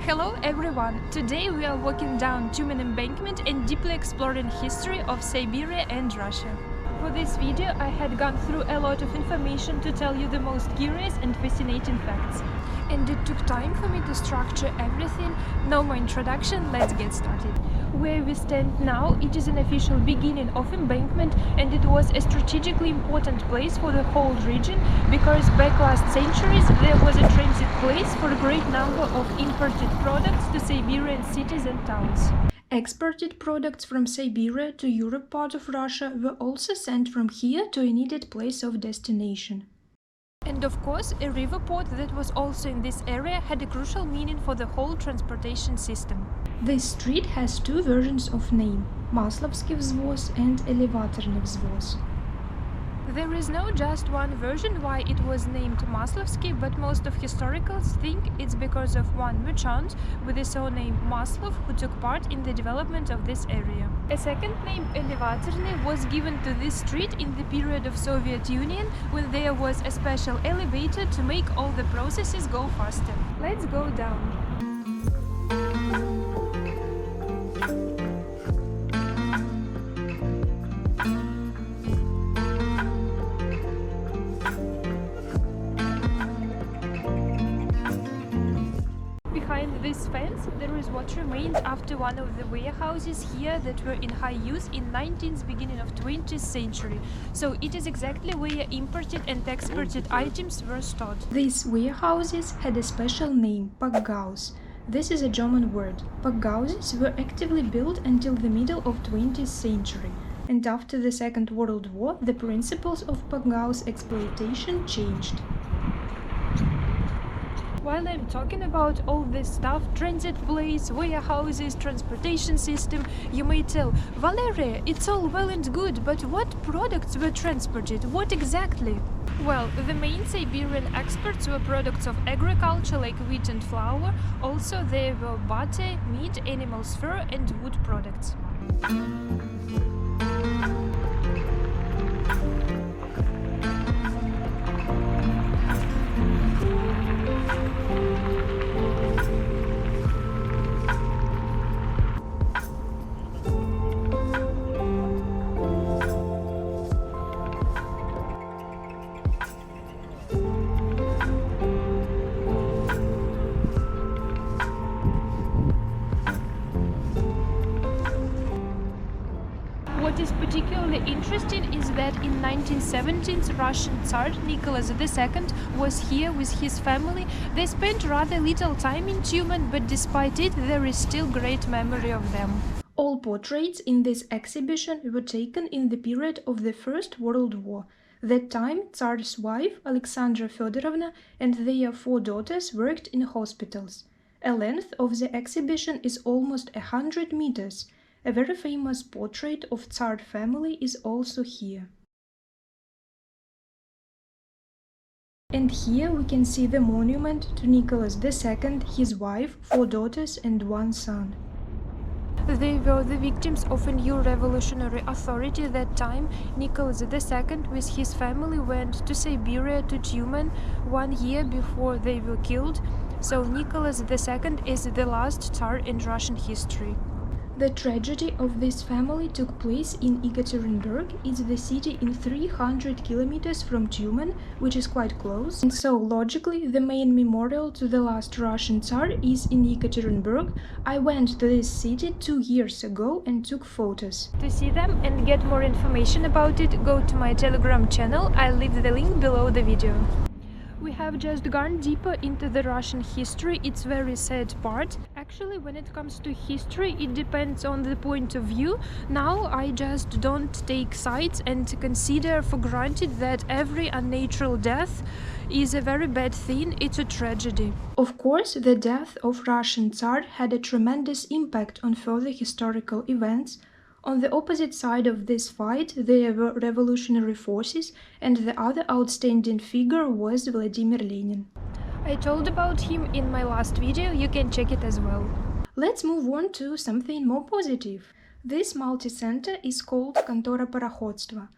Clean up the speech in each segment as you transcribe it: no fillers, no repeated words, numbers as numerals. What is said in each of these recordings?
Hello everyone! Today we are walking down Tyumen embankment and deeply exploring history of Siberia and Russia. For this video I had gone through a lot of information to tell you the most curious and fascinating facts. And it took time for me to structure everything. No more introduction, let's get started. Where we stand now, it is an official beginning of embankment, and it was a strategically important place for the whole region because back last centuries there was a transit place for a great number of imported products to Siberian cities and towns. Exported products from Siberia to Europe part of Russia were also sent from here to a needed place of destination. And of course, a river port that was also in this area had a crucial meaning for the whole transportation system. This street has two versions of name, Maslovsky Vzvoz and Elevatorny Vzvoz. There is no just one version why it was named Maslovsky, but most of historians think it's because of one merchant with the surname Maslov who took part in the development of this area. A second name, Elevatorny, was given to this street in the period of Soviet Union when there was a special elevator to make all the processes go faster. Let's go down. Behind this fence there is what remained after one of the warehouses here that were in high use in 19th beginning of 20th century. So it is exactly where imported and exported items were stored. These warehouses had a special name, Packhauses. This is a German word. Packhauses were actively built until the middle of 20th century. And after the Second World War, the principles of Packhouse exploitation changed. While I'm talking about all this stuff, transit place, warehouses, transportation system, you may tell, Valeria, it's all well and good, but what products were transported? What exactly? Well, the main Siberian exports were products of agriculture like wheat and flour. Also, there were butter, meat, animals' fur and wood products. What is particularly interesting is that in 1917 Russian Tsar Nicholas II was here with his family. They spent rather little time in Tyumen, but despite it there is still great memory of them. All portraits in this exhibition were taken in the period of the First World War. That time Tsar's wife Alexandra Fedorovna and their 4 daughters worked in hospitals. A length of the exhibition is almost 100 meters. A very famous portrait of Tsar family is also here. And here we can see the monument to Nicholas II, his wife, 4 daughters and 1 son. They were the victims of a new revolutionary authority that time. Nicholas II with his family went to Siberia, to Tyumen, 1 year before they were killed. So Nicholas II is the last Tsar in Russian history. The tragedy of this family took place in Ekaterinburg. It's the city in 300 kilometers from Tyumen, which is quite close. And so, logically, the main memorial to the last Russian Tsar is in Ekaterinburg. I went to this city 2 years ago and took photos. To see them and get more information about it, go to my Telegram channel. I'll leave the link below the video. We have just gone deeper into the Russian history, its very sad part. Actually, when it comes to history, it depends on the point of view. Now I just don't take sides and consider for granted that every unnatural death is a very bad thing, it's a tragedy. Of course, the death of Russian Tsar had a tremendous impact on further historical events. On the opposite side of this fight there were revolutionary forces, and the other outstanding figure was Vladimir Lenin. I told about him in my last video, you can check it as well. Let's move on to something more positive. This multicentre is called Kontora Parohodstva.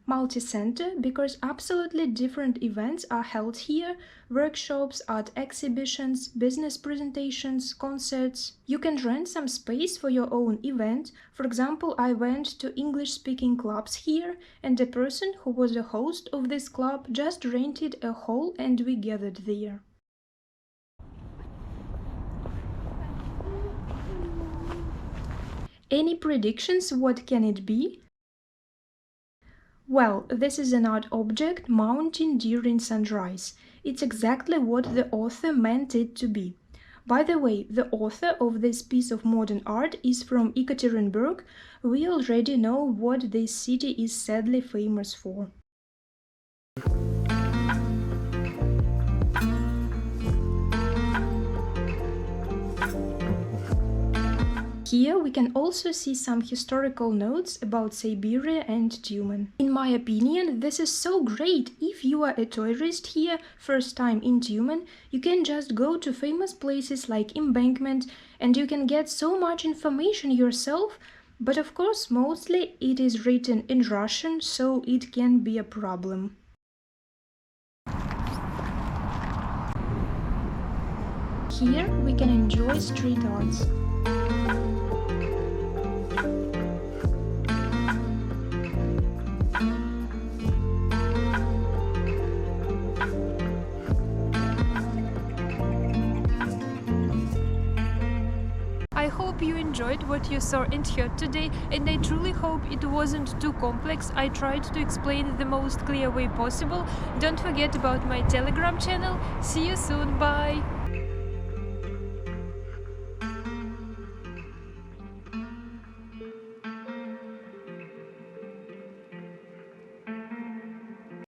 Multicentre because absolutely different events are held here: workshops, art exhibitions, business presentations, concerts. You can rent some space for your own event. For example, I went to English-speaking clubs here, and a person who was the host of this club just rented a hall and we gathered there. Any predictions what can it be? Well, this is an art object mounting during sunrise. It's exactly what the author meant it to be. By the way, the author of this piece of modern art is from Ekaterinburg. We already know what this city is sadly famous for. Here we can also see some historical notes about Siberia and Tyumen. In my opinion, this is so great. If you are a tourist here, first time in Tyumen, you can just go to famous places like embankment and you can get so much information yourself. But of course, mostly it is written in Russian, so it can be a problem. Here we can enjoy street arts. I hope you enjoyed what you saw and heard today, and I truly hope it wasn't too complex. I tried to explain it the most clear way possible. Don't forget about my Telegram channel. See you soon, bye!